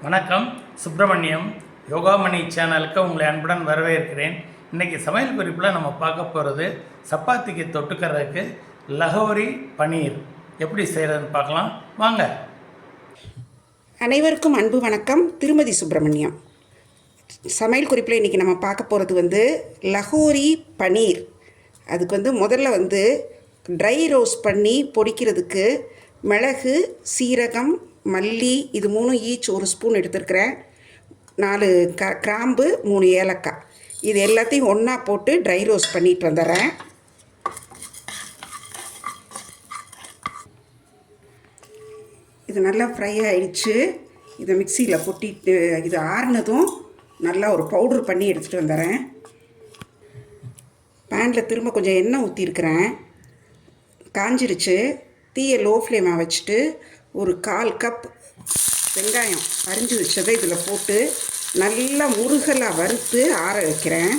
வணக்கம். சுப்பிரமணியம் யோகாமணி சேனலுக்கு உங்களை அன்புடன் வரவேற்கிறேன். இன்றைக்கி சமையல் குறிப்பில் நம்ம பார்க்க போகிறது சப்பாத்திக்கு தொட்டுக்கிறதுக்கு லஹோரி பனீர் எப்படி செய்கிறதுன்னு பார்க்கலாம் வாங்க. அனைவருக்கும் அன்பு வணக்கம். திருமதி சுப்பிரமணியம். சமையல் குறிப்பில் இன்றைக்கி நம்ம பார்க்க போகிறது லஹோரி பனீர். அதுக்கு முதல்ல ட்ரை ரோஸ்ட் பண்ணி பொரிக்கிறதுக்கு மிளகு, சீரகம், மல்லி இது 3 ஈச் 1 ஸ்பூன் எடுத்துருக்கிறேன். 4 கிராம்பு, 3 ஏலக்காய் இது எல்லாத்தையும் ஒன்றா போட்டு ட்ரை ரோஸ்ட் பண்ணிட்டு வந்துடுறேன். இது நல்லா ஃப்ரை ஆகிடுச்சு. இதை மிக்சியில் கொட்டிட்டு இது ஆறுனதும் நல்லா ஒரு பவுட்ரு பண்ணி எடுத்துகிட்டு வந்துடுறேன். பேனில் திரும்ப கொஞ்சம் எண்ணெய் ஊற்றிருக்கிறேன். காஞ்சிருச்சு. தீயை லோ ஃப்ளேமாக வச்சுட்டு ஒரு 1/4 கப் வெங்காயம் அரிஞ்சு வச்சதை இதில் போட்டு நல்லா முருகலாக வறுத்து ஆற வைக்கிறேன்.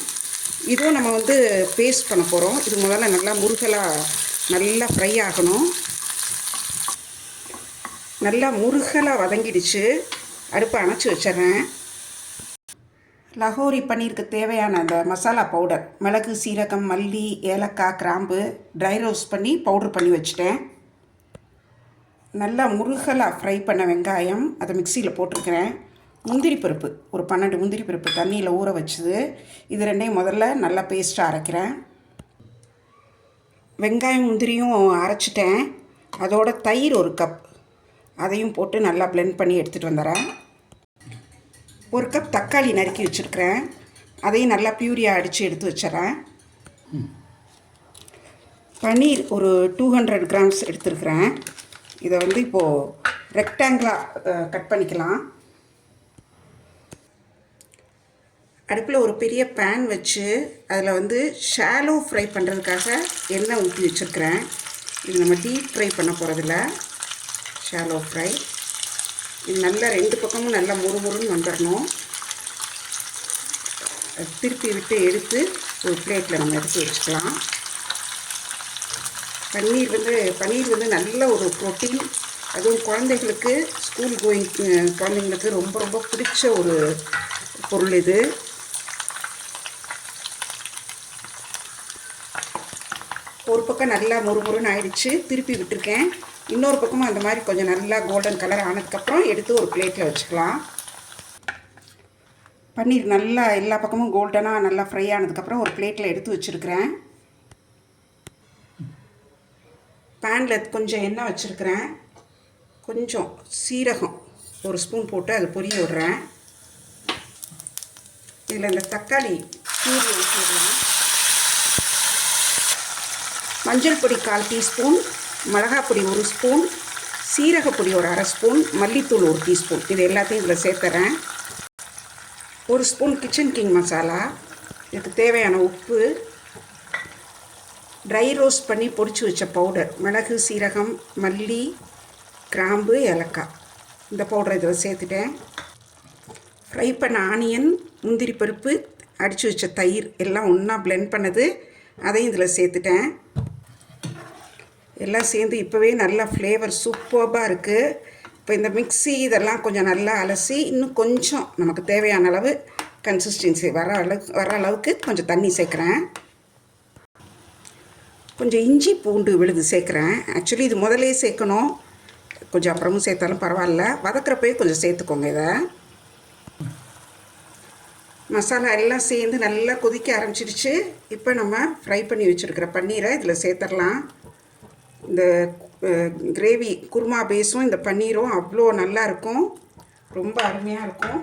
இதுவும் நம்ம பேஸ்ட் பண்ண போகிறோம். இது முதல்ல நல்லா முருகலாக நல்லா ஃப்ரை ஆகணும். நல்லா முருகலாக வதங்கிடுச்சு. அடுப்பை அணைச்சி வச்சிட்றேன். லஹோரி பன்னீருக்கு தேவையான அந்த மசாலா பவுடர் மிளகு, சீரகம், மல்லி, ஏலக்காய், கிராம்பு ட்ரை ரோஸ்ட் பண்ணி பவுட்ரு பண்ணி வச்சுட்டேன். நல்லா முருகலாக ஃப்ரை பண்ண வெங்காயம் அதை மிக்சியில் போட்டிருக்கிறேன். முந்திரி பருப்பு ஒரு 12 முந்திரி பருப்பு தண்ணியில் ஊற வச்சுது. இது ரெண்டையும் முதல்ல நல்லா பேஸ்ட்டாக அரைக்கிறேன். வெங்காயம் முந்திரியும் அரைச்சிட்டேன். அதோட தயிர் 1 கப் அதையும் போட்டு நல்லா பிளெண்ட் பண்ணி எடுத்துகிட்டு வந்துடுறேன். 1 கப் தக்காளி நறுக்கி வச்சுருக்கிறேன். அதையும் நல்லா பியூரியாக அடித்து எடுத்து வச்சிட்றேன். பன்னீர் ஒரு 200 கிராம்ஸ் எடுத்துருக்கிறேன். இதை இப்போது ரெக்டாங்கிளாக கட் பண்ணிக்கலாம். அடுப்பில் ஒரு பெரிய பேன் வச்சு அதில் ஷாலோ ஃப்ரை பண்ணுறதுக்காக எண்ணெய் ஊற்றி வச்சுருக்கிறேன். இது நம்ம டீப் ஃப்ரை பண்ண போகிறதில்ல, ஷாலோ ஃப்ரை. இது நல்லா 2 பக்கமும் நல்லா முறுமுறுன்னு வந்துடணும். திருப்பி விட்டு எடுத்து ஒரு பிளேட்டில் நம்ம எடுத்து வச்சுக்கலாம். பன்னீர் நல்ல ஒரு ப்ரோட்டீன். அதுவும் குழந்தைகளுக்கு ஸ்கூல் கோயிங் குழந்தைங்களுக்கு ரொம்ப ரொம்ப பிடிச்ச ஒரு பொருள் இது. ஒரு பக்கம் நல்லா முறுமுறுன்னு ஆயிடுச்சு. திருப்பி விட்டுருக்கேன். இன்னொரு பக்கமும் அந்த மாதிரி கொஞ்சம் நல்லா கோல்டன் கலர் ஆனதுக்கப்புறம் எடுத்து ஒரு பிளேட்டில் வச்சுக்கலாம். பன்னீர் நல்லா எல்லா பக்கமும் கோல்டனாக நல்லா ஃப்ரை ஆனதுக்கப்புறம் ஒரு பிளேட்டில் எடுத்து வச்சுருக்கிறேன். பேனில் கொஞ்சம் எண்ணெய் வச்சுருக்கிறேன். கொஞ்சம் சீரகம் 1 ஸ்பூன் போட்டு அது பொரிய விடுறேன். இதில் இந்த தக்காளி கீரி ஊற்றிடலாம். மஞ்சள் பொடி 1/4 டீஸ்பூன், மிளகாப்பொடி 1 ஸ்பூன், சீரகப்பொடி ஒரு 1/2 ஸ்பூன், மல்லித்தூள் 1 டீஸ்பூன் இது எல்லாத்தையும் இதில் சேர்த்துறேன். 1 ஸ்பூன் கிச்சன் கிங் மசாலா, இதுக்கு தேவையான உப்பு, ட்ரை ரோஸ்ட் பண்ணி பொரிச்சு வச்ச பவுடர் மிளகு, சீரகம், மல்லி, கிராம்பு, ஏலக்காய் இந்த பவுடரை இதில் சேர்த்துட்டேன். ஃப்ரை பண்ண ஆனியன், முந்திரி பருப்பு, அடித்து வச்ச தயிர் எல்லாம் ஒன்றா பிளெண்ட் பண்ணது அதையும் இதில் சேர்த்துட்டேன். எல்லாம் சேர்ந்து இப்போவே நல்லா ஃப்ளேவர் சூப்பர்பாக இருக்குது. இப்போ இந்த மிக்ஸி இதெல்லாம் கொஞ்சம் நல்லா அலசி இன்னும் கொஞ்சம் நமக்கு தேவையான அளவு கன்சிஸ்டன்சி வர அளவுக்கு கொஞ்சம் தண்ணி சேர்க்குறேன். கொஞ்சம் இஞ்சி பூண்டு விழுது சேர்க்குறேன். ஆக்சுவலி இது முதலே சேர்க்கணும், கொஞ்சம் அப்புறமும் சேர்த்தாலும் பரவாயில்ல. வதக்கிறப்பே கொஞ்சம் சேர்த்துக்கோங்க. இதை மசாலா எல்லாம் சேர்ந்து நல்லா கொதிக்க ஆரம்பிச்சிடுச்சு. இப்போ நம்ம ஃப்ரை பண்ணி வச்சுருக்கிற பன்னீரை இதில் சேர்த்துடலாம். இந்த கிரேவி குருமா பேஸும் இந்த பன்னீரும் அவ்வளோ நல்லாயிருக்கும், ரொம்ப அருமையாக இருக்கும்.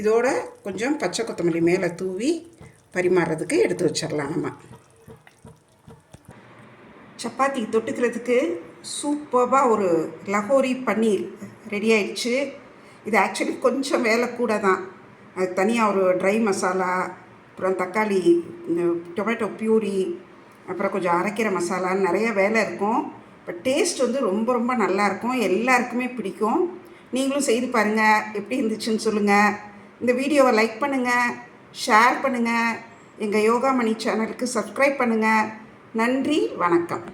இதோட கொஞ்சம் பச்சை கொத்தமல்லி மேலே தூவி பரிமாறுறதுக்கு எடுத்து வச்சிடலாம். நம்ம சப்பாத்திக்கு தொட்டுக்கிறதுக்கு சூப்பராக ஒரு லஹோரி பன்னீர் ரெடி ஆயிடுச்சு. இது ஆக்சுவலி கொஞ்சம் வேலை கூட தான். அது தனியாக ஒரு ட்ரை மசாலா, அப்புறம் தக்காளி, டொமேட்டோ பியூரி, அப்புறம் கொஞ்சம் அரைக்கிற மசாலான்னு நிறைய வேலை இருக்கும். பட் டேஸ்ட் ரொம்ப ரொம்ப நல்லாயிருக்கும். எல்லாருக்குமே பிடிக்கும். நீங்களும் செய்து பாருங்கள். எப்படி இருந்துச்சுன்னு சொல்லுங்கள். இந்த வீடியோவை லைக் பண்ணுங்கள், ஷேர் பண்ணுங்கள். எங்கள் யோகாமணி சேனலுக்கு சப்ஸ்கிரைப் பண்ணுங்கள். நன்றி, வணக்கம்.